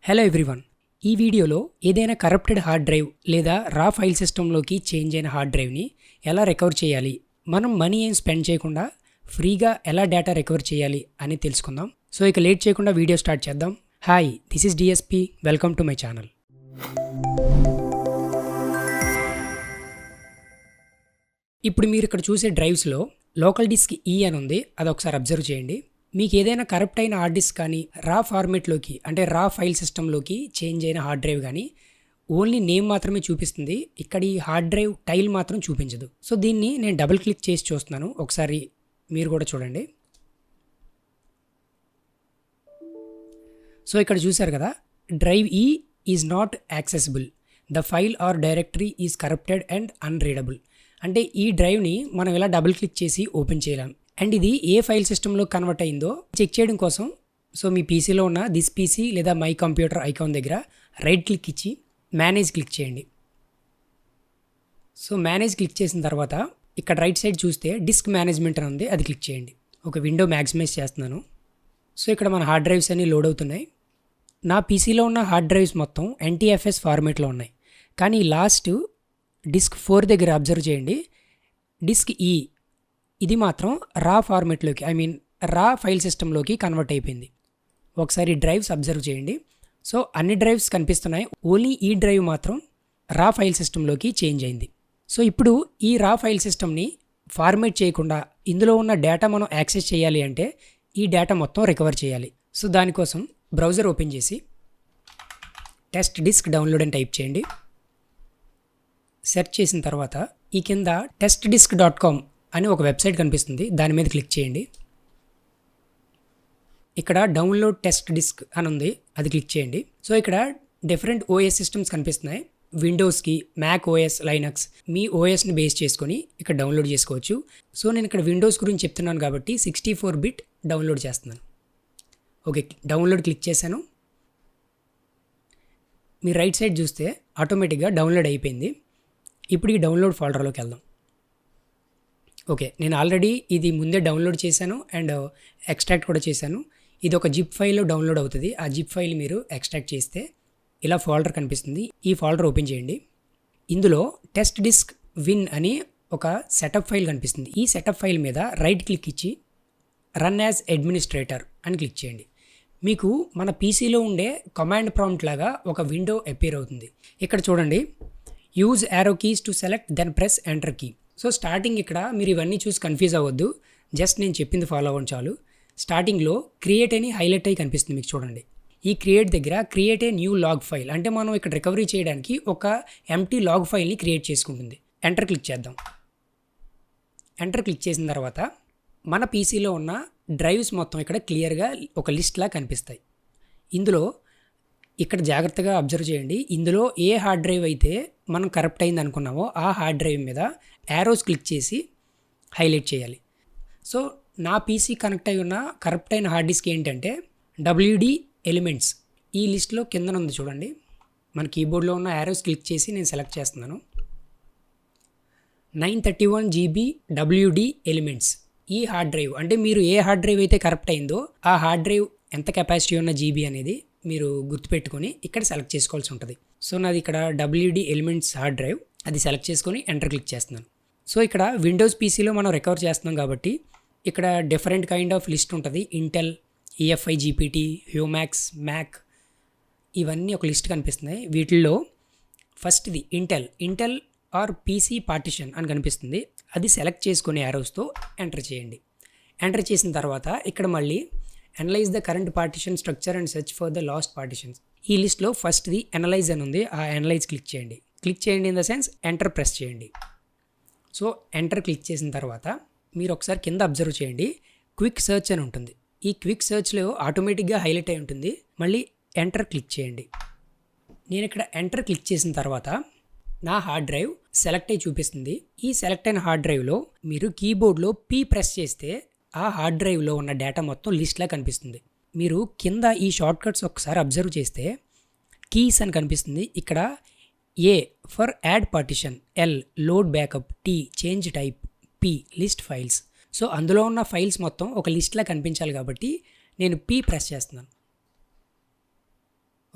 Hello everyone. ఈ వీడియోలో ఏదైనా కరప్టెడ్ హార్డ్ డ్రైవ్ లేదా రా ఫైల్ సిస్టంలోకి చేంజ్ అయిన హార్డ్ డ్రైవ్ని ఎలా రికవర్ చేయాలి, మనం మనీ ఏం స్పెండ్ చేయకుండా ఫ్రీగా ఎలా డేటా రికవర్ చేయాలి అని తెలుసుకుందాం. సో ఇక లేట్ చేయకుండా వీడియో స్టార్ట్ చేద్దాం. Hi, this is DSP. Welcome to my channel. ఇప్పుడు మీరు ఇక్కడ చూసే డ్రైవ్స్లో లోకల్ డిస్క్ ఈ అని ఉంది, అది ఒకసారి అబ్జర్వ్ చేయండి. మీకు ఏదైనా కరప్ట్ అయిన హార్డ్ డిస్క్ కానీ రా ఫార్మేట్లోకి అంటే రా ఫైల్ సిస్టంలోకి చేంజ్ అయిన హార్డ్ డ్రైవ్ కానీ ఓన్లీ నేమ్ మాత్రమే చూపిస్తుంది. ఇక్కడ ఈ హార్డ్ డ్రైవ్ టైల్ మాత్రం చూపించదు. సో దీన్ని నేను డబుల్ క్లిక్ చేసి చూస్తున్నాను, ఒకసారి మీరు కూడా చూడండి. సో ఇక్కడ చూసారు కదా, drive E is not accessible, the file or directory is corrupted and unreadable. అంటే ఈ డ్రైవ్ని మనం ఇలా డబుల్ క్లిక్ చేసి ఓపెన్ చేయలేం. అండ్ ఇది ఏ ఫైల్ సిస్టంలో కన్వర్ట్ అయిందో చెక్ చేయడం కోసం సో మీ పీసీలో ఉన్న దిస్ పీసీ లేదా మై కంప్యూటర్ ఐకాన్ దగ్గర రైట్ క్లిక్ ఇచ్చి మేనేజ్ క్లిక్ చేయండి. సో మేనేజ్ క్లిక్ చేసిన తర్వాత ఇక్కడ రైట్ సైడ్ చూస్తే డిస్క్ మేనేజ్మెంట్ అని ఉంది, అది క్లిక్ చేయండి. ఒక విండో మ్యాక్సిమైజ్ చేస్తున్నాను. సో ఇక్కడ మన హార్డ్ డ్రైవ్స్ అన్నీ లోడ్ అవుతున్నాయి. నా పీసీలో ఉన్న హార్డ్ డ్రైవ్స్ మొత్తం NTFS ఫార్మేట్లో ఉన్నాయి. కానీ లాస్ట్ డిస్క్ 4 దగ్గర అబ్జర్వ్ చేయండి, డిస్క్ ఈ ఇది మాత్రం రా ఫార్మేట్లోకి రా ఫైల్ సిస్టంలోకి కన్వర్ట్ అయిపోయింది. ఒకసారి డ్రైవ్స్ అబ్జర్వ్ చేయండి. సో అన్ని డ్రైవ్స్ కనిపిస్తున్నాయి, ఓన్లీ ఈ డ్రైవ్ మాత్రం రా ఫైల్ సిస్టంలోకి చేంజ్ అయింది. సో ఇప్పుడు ఈ రా ఫైల్ సిస్టమ్ని ఫార్మేట్ చేయకుండా ఇందులో ఉన్న డేటా మనం యాక్సెస్ చేయాలి అంటే ఈ డేటా మొత్తం రికవర్ చేయాలి. సో దానికోసం బ్రౌజర్ ఓపెన్ చేసి టెస్ట్ డిస్క్ డౌన్లోడ్ అని టైప్ చేయండి. సెర్చ్ చేసిన తర్వాత ఈ కింద testdisk.com అని ఒక వెబ్సైట్ కనిపిస్తుంది, దాని మీద క్లిక్ చేయండి. ఇక్కడ డౌన్లోడ్ టెస్ట్ డిస్క్ అని ఉంది, అది క్లిక్ చేయండి. సో ఇక్కడ డిఫరెంట్ ఓఎస్ సిస్టమ్స్ కనిపిస్తున్నాయి. విండోస్కి, మ్యాక్ ఓఎస్, లైనక్స్, మీ ఓఎస్ని బేస్ చేసుకొని ఇక్కడ డౌన్లోడ్ చేసుకోవచ్చు. సో నేను ఇక్కడ విండోస్ గురించి చెప్తున్నాను కాబట్టి 64 బిట్ డౌన్లోడ్ చేస్తున్నాను. ఓకే, డౌన్లోడ్ క్లిక్ చేశాను. మీరు రైట్ సైడ్ చూస్తే ఆటోమేటిక్గా డౌన్లోడ్ అయిపోయింది. ఇప్పుడు ఈ డౌన్లోడ్ ఫోల్డర్లోకి వెళ్దాం. ఓకే, నేను ఆల్రెడీ ఇది ముందే డౌన్లోడ్ చేశాను అండ్ ఎక్స్ట్రాక్ట్ కూడా చేశాను. ఇది ఒక జిప్ ఫైల్లో డౌన్లోడ్ అవుతుంది. ఆ జిప్ ఫైల్ మీరు ఎక్స్ట్రాక్ట్ చేస్తే ఇలా ఫోల్డర్ కనిపిస్తుంది. ఈ ఫోల్డర్ ఓపెన్ చేయండి. ఇందులో టెస్ట్ డిస్క్ విన్ అని ఒక సెటప్ ఫైల్ కనిపిస్తుంది. ఈ సెటప్ ఫైల్ మీద రైట్ క్లిక్ ఇచ్చి రన్ యాజ్ అడ్మినిస్ట్రేటర్ అని క్లిక్ చేయండి. మీకు మన పీసీలో ఉండే కమాండ్ ప్రాంప్ట్ లాగా ఒక విండో అపీర్ అవుతుంది. ఇక్కడ చూడండి, use arrow keys to select then press enter key. So starting ఇక్కడ మీరు ఇవన్నీ చూసి కన్ఫ్యూజ్ అవ్వద్దు, జస్ట్ నేను చెప్పింది ఫాలో అవ్వండి చాలు. స్టార్టింగ్లో క్రియేట్ అని హైలైట్ అయ్యి కనిపిస్తుంది మీకు, చూడండి. ఈ క్రియేట్ దగ్గర create a new log file అంటే మనం ఇక్కడ రికవరీ చేయడానికి ఒక ఎంటీ లాగ్ ఫైల్ని క్రియేట్ చేసుకుంటుంది. ఎంటర్ క్లిక్ చేద్దాం. ఎంటర్ క్లిక్ చేసిన తర్వాత మన పీసీలో ఉన్న డ్రైవ్స్ మొత్తం ఇక్కడ క్లియర్గా ఒక లిస్ట్లా కనిపిస్తాయి. ఇందులో ఇక్కడ జాగ్రత్తగా అబ్జర్వ్ చేయండి, ఇందులో ఏ హార్డ్ డ్రైవ్ అయితే మనం కరప్ట్ అయింది అనుకున్నామో ఆ హార్డ్ డ్రైవ్ మీద యారోస్ క్లిక్ చేసి హైలైట్ చేయాలి. సో నా పీసీ కనెక్ట్ అయి ఉన్న కరప్ట్ అయిన హార్డ్ డిస్క్ ఏంటంటే WD ఎలిమెంట్స్. ఈ లిస్ట్లో కిందన ఉంది చూడండి, మన కీబోర్డ్లో ఉన్న యారోస్ క్లిక్ చేసి నేను సెలెక్ట్ చేస్తున్నాను. 931 GB WD ఎలిమెంట్స్. ఈ హార్డ్ డ్రైవ్ అంటే మీరు ఏ హార్డ్ డ్రైవ్ అయితే కరప్ట్ అయిందో ఆ హార్డ్ డ్రైవ్ ఎంత కెపాసిటీ ఉన్న జీబీ అనేది మీరు గుర్తుపెట్టుకొని ఇక్కడ సెలెక్ట్ చేసుకోవాల్సి ఉంటుంది. సో నాది ఇక్కడ WD ఎలిమెంట్స్ హార్డ్ డ్రైవ్, అది సెలెక్ట్ చేసుకొని ఎంటర్ క్లిక్ చేస్తున్నాను. సో ఇక్కడ విండోస్ పీసీలో మనం రికవర్ చేస్తున్నాం కాబట్టి ఇక్కడ డిఫరెంట్ కైండ్ ఆఫ్ లిస్ట్ ఉంటుంది. ఇంటెల్, EFI GPT, హ్యూమాక్స్, మ్యాక్, ఇవన్నీ ఒక లిస్ట్ కనిపిస్తున్నాయి. వీటిల్లో ఫస్ట్ది ఇంటెల్ ఆర్ PC పార్టిషన్ అని కనిపిస్తుంది, అది సెలెక్ట్ చేసుకునే యారోస్తో ఎంటర్ చేయండి. ఎంటర్ చేసిన తర్వాత ఇక్కడ మళ్ళీ analyse the current partition structure and search for the last partitions. ఈ లిస్ట్లో ఫస్ట్ది అనలైజ్ అని ఉంది, ఆ అనలైజ్ క్లిక్ చేయండి. క్లిక్ చేయండి in the sense enter press చేయండి. సో ఎంటర్ క్లిక్ చేసిన తర్వాత మీరు ఒకసారి కింద అబ్జర్వ్ చేయండి, క్విక్ సెర్చ్ అని ఉంటుంది. ఈ క్విక్ సెర్చ్లో ఆటోమేటిక్గా హైలైట్ అయి ఉంటుంది. మళ్ళీ ఎంటర్ క్లిక్ చేయండి. నేను ఇక్కడ ఎంటర్ క్లిక్ చేసిన తర్వాత నా హార్డ్ డ్రైవ్ సెలెక్ట్ అయి చూపిస్తుంది. ఈ సెలెక్ట్ అయిన హార్డ్ డ్రైవ్లో మీరు కీబోర్డ్లో P ప్రెస్ చేస్తే ఆ హార్డ్ డ్రైవ్లో ఉన్న డేటా మొత్తం లిస్ట్లా కనిపిస్తుంది. మీరు కింద ఈ షార్ట్ కట్స్ ఒకసారి అబ్జర్వ్ చేస్తే కీస్ అని కనిపిస్తుంది. ఇక్కడ A for add partition, L load backup, T change type, P list files. So అందులో ఉన్న ఫైల్స్ మొత్తం ఒక లిస్ట్లా కనిపించాలి కాబట్టి నేను P ప్రెస్ చేస్తున్నాను.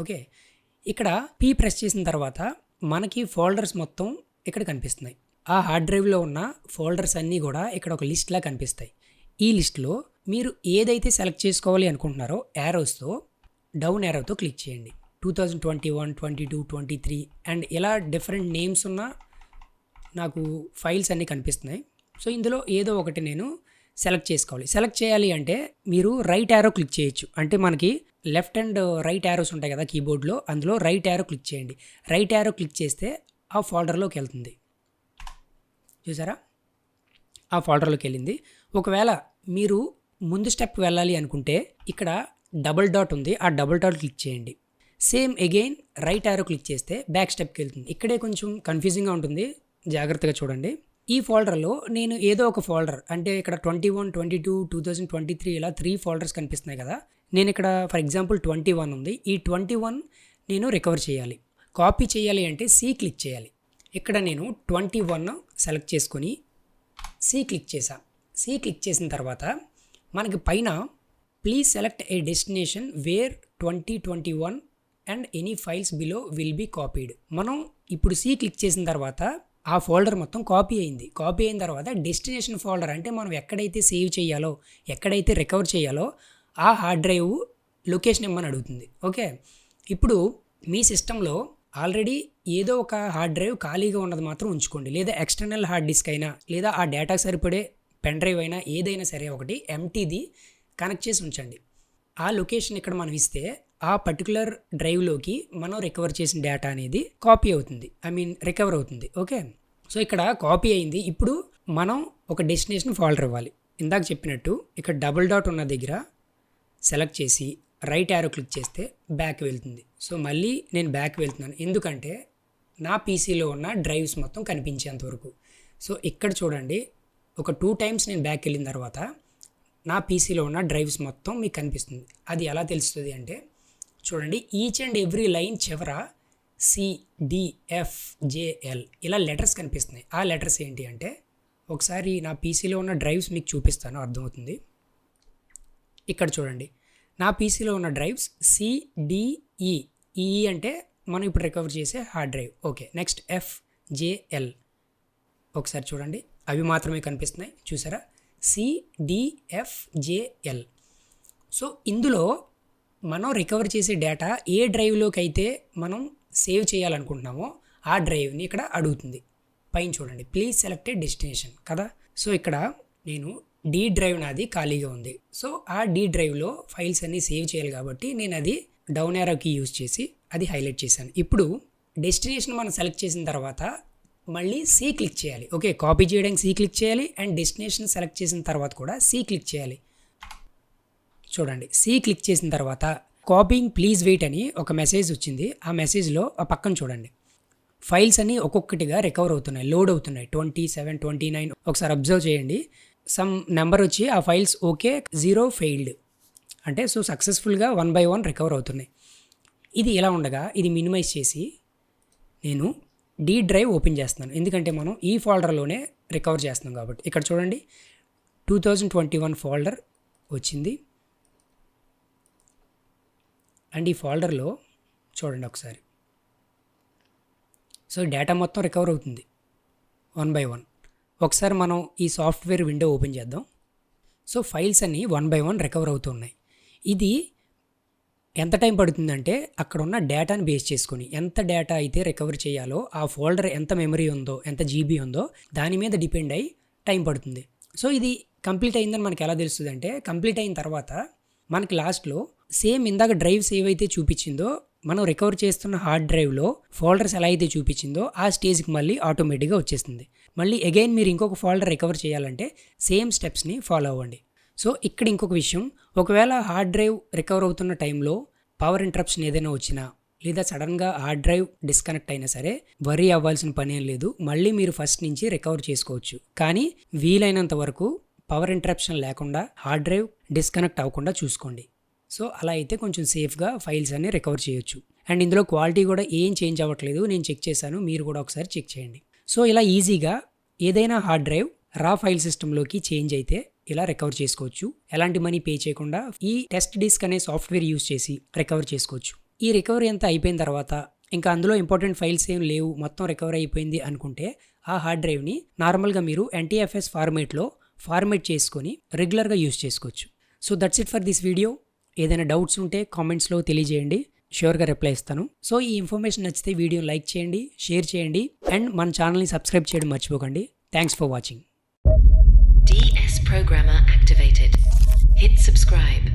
ఓకే, ఇక్కడ పీ ప్రెస్ చేసిన తర్వాత మనకి ఫోల్డర్స్ మొత్తం ఇక్కడ కనిపిస్తున్నాయి. ఆ హార్డ్ డ్రైవ్లో ఉన్న ఫోల్డర్స్ అన్నీ కూడా ఇక్కడ ఒక లిస్ట్లా కనిపిస్తాయి. ఈ లిస్ట్లో మీరు ఏదైతే సెలెక్ట్ చేసుకోవాలి అనుకుంటున్నారో యారోస్తో డౌన్ యారోతో క్లిక్ చేయండి. 2021, 22, 23 అండ్ ఇలా డిఫరెంట్ నేమ్స్ ఉన్న నాకు ఫైల్స్ అన్నీ కనిపిస్తున్నాయి. సో ఇందులో ఏదో ఒకటి నేను సెలెక్ట్ చేసుకోవాలి. సెలెక్ట్ చేయాలి అంటే మీరు రైట్ యారో క్లిక్ చేయొచ్చు. అంటే మనకి లెఫ్ట్ అండ్ రైట్ యారోస్ ఉంటాయి కదా కీబోర్డ్లో, అందులో రైట్ యారో క్లిక్ చేయండి. రైట్ యారో క్లిక్ చేస్తే ఆ ఫోల్డర్లోకి వెళ్తుంది. చూసారా, ఆ ఫోల్డర్లోకి వెళ్ళింది. ఒకవేళ మీరు ముందు స్టెప్ వెళ్ళాలి అనుకుంటే ఇక్కడ డబుల్ డాట్ ఉంది, ఆ డబుల్ డాట్ క్లిక్ చేయండి. Same again right arrow click చేస్తే బ్యాక్ స్టెప్కి వెళ్తుంది. ఇక్కడే కొంచెం కన్ఫ్యూజింగ్గా ఉంటుంది, జాగ్రత్తగా చూడండి. ఈ ఫోల్డర్లో నేను ఏదో ఒక ఫోల్డర్, అంటే ఇక్కడ 21, 22, 2023 ఇలా 3 ఫోల్డర్స్ కనిపిస్తున్నాయి కదా. నేను ఇక్కడ ఫర్ ఎగ్జాంపుల్ 21 ఉంది. ఈ 21 నేను రికవర్ చేయాలి. కాపీ చేయాలి అంటే సి క్లిక్ చేయాలి. ఇక్కడ నేను 21 సెలెక్ట్ చేసుకొని సి క్లిక్ చేసా. సి క్లిక్ చేసిన తర్వాత మనకి పైన please select a destination where 2021 and any files below will be copied. మనం ఇప్పుడు సి క్లిక్ చేసిన తర్వాత ఆ ఫోల్డర్ మొత్తం కాపీ అయింది. కాపీ అయిన తర్వాత డెస్టినేషన్ ఫోల్డర్, అంటే మనం ఎక్కడైతే సేవ్ చేయాలో, ఎక్కడైతే రికవర్ చేయాలో ఆ హార్డ్ డ్రైవ్ లొకేషన్ ఇమ్మని అడుగుతుంది. ఓకే, ఇప్పుడు మీ సిస్టంలో ఆల్రెడీ ఏదో ఒక హార్డ్ డ్రైవ్ ఖాళీగా ఉన్నది మాత్రం ఉంచుకోండి. లేదా ఎక్స్టర్నల్ హార్డ్ డిస్క్ అయినా, లేదా ఆ డేటాకు సరిపడే పెన్ డ్రైవ్ అయినా, ఏదైనా సరే ఒకటి ఎంటీది కనెక్ట్ చేసి ఉంచండి. ఆ లొకేషన్ ఇక్కడ మనం ఇస్తే ఆ పర్టికులర్ డ్రైవ్లోకి మనం రికవర్ చేసిన డేటా అనేది కాపీ అవుతుంది, రికవర్ అవుతుంది. ఓకే, సో ఇక్కడ కాపీ అయింది. ఇప్పుడు మనం ఒక డెస్టినేషన్ ఫోల్డర్ ఇవ్వాలి. ఇందాక చెప్పినట్టు ఇక్కడ డబుల్ డాట్ ఉన్న దగ్గర సెలెక్ట్ చేసి రైట్ యారో క్లిక్ చేస్తే బ్యాక్ వెళ్తుంది. సో మళ్ళీ నేను బ్యాక్ వెళ్తున్నాను, ఎందుకంటే నా పీసీలో ఉన్న డ్రైవ్స్ మొత్తం కనిపించేంత వరకు. సో ఇక్కడ చూడండి, ఒక 2 times నేను బ్యాక్ వెళ్ళిన తర్వాత నా పీసీలో ఉన్న డ్రైవ్స్ మొత్తం మీకు కనిపిస్తుంది. అది ఎలా తెలుస్తుంది అంటే చూడండి, ఈచ్ అండ్ ఎవ్రీ లైన్ చివర CDFJL ఇలా లెటర్స్ కనిపిస్తున్నాయి. ఆ లెటర్స్ ఏంటి అంటే, ఒకసారి నా పీసీలో ఉన్న డ్రైవ్స్ మీకు చూపిస్తాను, అర్థమవుతుంది. ఇక్కడ చూడండి, నా పీసీలో ఉన్న డ్రైవ్స్ CDE. ఈ అంటే మనం ఇప్పుడు రికవర్ చేసే hard drive. Okay, next FJL. ఒకసారి చూడండి, అవి మాత్రమే కనిపిస్తున్నాయి. చూసారా, CDFJL. సో ఇందులో మనం రికవర్ చేసే డేటా ఏ డ్రైవ్లోకి అయితే మనం సేవ్ చేయాలనుకుంటున్నామో ఆ డ్రైవ్ని ఇక్కడ అడుగుతుంది. పైన చూడండి, ప్లీజ్ సెలెక్ట్ ఏ డెస్టినేషన్ కదా. సో ఇక్కడ నేను D డ్రైవ్ నాది ఖాళీగా ఉంది. సో ఆ D డ్రైవ్లో ఫైల్స్ అన్నీ సేవ్ చేయాలి కాబట్టి నేను అది డౌన్ యారో కీ యూజ్ చేసి అది హైలైట్ చేశాను. ఇప్పుడు డెస్టినేషన్ మనం సెలెక్ట్ చేసిన తర్వాత మళ్ళీ సి క్లిక్ చేయాలి. ఓకే, కాపీ చేయడానికి సి క్లిక్ చేయాలి అండ్ డెస్టినేషన్ సెలెక్ట్ చేసిన తర్వాత కూడా సి క్లిక్ చేయాలి. చూడండి, సి క్లిక్ చేసిన తర్వాత కాపీయింగ్ ప్లీజ్ వెయిట్ అని ఒక మెసేజ్ వచ్చింది. ఆ మెసేజ్లో ఆ పక్కన చూడండి, ఫైల్స్ అన్నీ ఒక్కొక్కటిగా రికవర్ అవుతున్నాయి, లోడ్ అవుతున్నాయి. 27, 29 ఒకసారి అబ్జర్వ్ చేయండి. సమ్ నెంబర్ వచ్చి ఆ ఫైల్స్ ఓకే 0 ఫెయిల్డ్ అంటే సో సక్సెస్ఫుల్గా 1 by 1 రికవర్ అవుతున్నాయి. ఇది ఇలా ఉండగా ఇది మినిమైజ్ చేసి నేను D డ్రైవ్ ఓపెన్ చేస్తున్నాను, ఎందుకంటే మనం ఈ ఫోల్డర్లోనే రికవర్ చేస్తున్నాం కాబట్టి. ఇక్కడ చూడండి, 2021 ఫోల్డర్ వచ్చింది అండ్ ఈ ఫోల్డర్లో చూడండి ఒకసారి. సో డేటా మొత్తం రికవర్ అవుతుంది 1 by 1. ఒకసారి మనం ఈ సాఫ్ట్వేర్ విండో ఓపెన్ చేద్దాం. సో ఫైల్స్ అన్నీ 1 by 1 రికవర్ అవుతున్నాయి. ఇది ఎంత టైం పడుతుందంటే అక్కడ ఉన్న డేటాని బేస్ చేసుకొని ఎంత డేటా అయితే రికవర్ చేయాలో, ఆ ఫోల్డర్ ఎంత మెమరీ ఉందో, ఎంత GB ఉందో దాని మీద డిపెండ్ అయ్యి టైం పడుతుంది. సో ఇది కంప్లీట్ అయిందని మనకి ఎలా తెలుస్తుంది అంటే, కంప్లీట్ అయిన తర్వాత మనకి లాస్ట్లో సేమ్ ఇందాక డ్రైవ్స్ ఏవైతే చూపించిందో, మనం రికవర్ చేస్తున్న హార్డ్ డ్రైవ్లో ఫోల్డర్స్ ఎలా అయితే చూపించిందో ఆ స్టేజ్కి మళ్ళీ ఆటోమేటిక్గా వచ్చేస్తుంది. మళ్ళీ అగైన్ మీరు ఇంకొక ఫోల్డర్ రికవర్ చేయాలంటే సేమ్ స్టెప్స్ని ఫాలో అవ్వండి. సో ఇక్కడ ఇంకొక విషయం, ఒకవేళ హార్డ్ డ్రైవ్ రికవర్ అవుతున్న టైంలో పవర్ ఇంటరప్షన్ ఏదైనా వచ్చినా లేదా సడన్గా హార్డ్ డ్రైవ్ డిస్కనెక్ట్ అయినా సరే వరీ అవ్వాల్సిన పని ఏం లేదు. మళ్ళీ మీరు ఫస్ట్ నుంచి రికవర్ చేసుకోవచ్చు. కానీ వీలైనంత వరకు పవర్ ఇంటరప్షన్ లేకుండా హార్డ్ డ్రైవ్ డిస్కనెక్ట్ అవ్వకుండా చూసుకోండి. సో అలా అయితే కొంచెం సేఫ్గా ఫైల్స్ అన్ని రికవర్ చేయొచ్చు. అండ్ ఇందులో క్వాలిటీ కూడా ఏం చేంజ్ అవ్వట్లేదు, నేను చెక్ చేశాను, మీరు కూడా ఒకసారి చెక్ చేయండి. సో ఇలా ఈజీగా ఏదైనా హార్డ్ డ్రైవ్ రా ఫైల్ సిస్టంలోకి చేంజ్ అయితే ఇలా రికవర్ చేసుకోవచ్చు. ఎలాంటి మనీ పే చేయకుండా ఈ టెస్ట్ డిస్క్ అనే సాఫ్ట్వేర్ యూజ్ చేసి రికవర్ చేసుకోవచ్చు. ఈ రికవరీ అంతా అయిపోయిన తర్వాత ఇంకా అందులో ఇంపార్టెంట్ ఫైల్స్ ఏం లేవు, మొత్తం రికవర్ అయిపోయింది అనుకుంటే ఆ హార్డ్ డ్రైవ్ని నార్మల్గా మీరు NTFS ఫార్మేట్లో ఫార్మేట్ చేసుకొని రెగ్యులర్గా యూస్ చేసుకోవచ్చు. So that's it for this video. ఏదైనా డౌట్స్ ఉంటే కామెంట్స్లో తెలియజేయండి, ష్యూర్గా రిప్లై ఇస్తాను. సో ఈ ఇన్ఫర్మేషన్ నచ్చితే వీడియో లైక్ చేయండి, షేర్ చేయండి అండ్ మన ఛానల్ని సబ్స్క్రైబ్ చేయడం మర్చిపోకండి. Thanks for watching. DS programmer activated. Hit subscribe.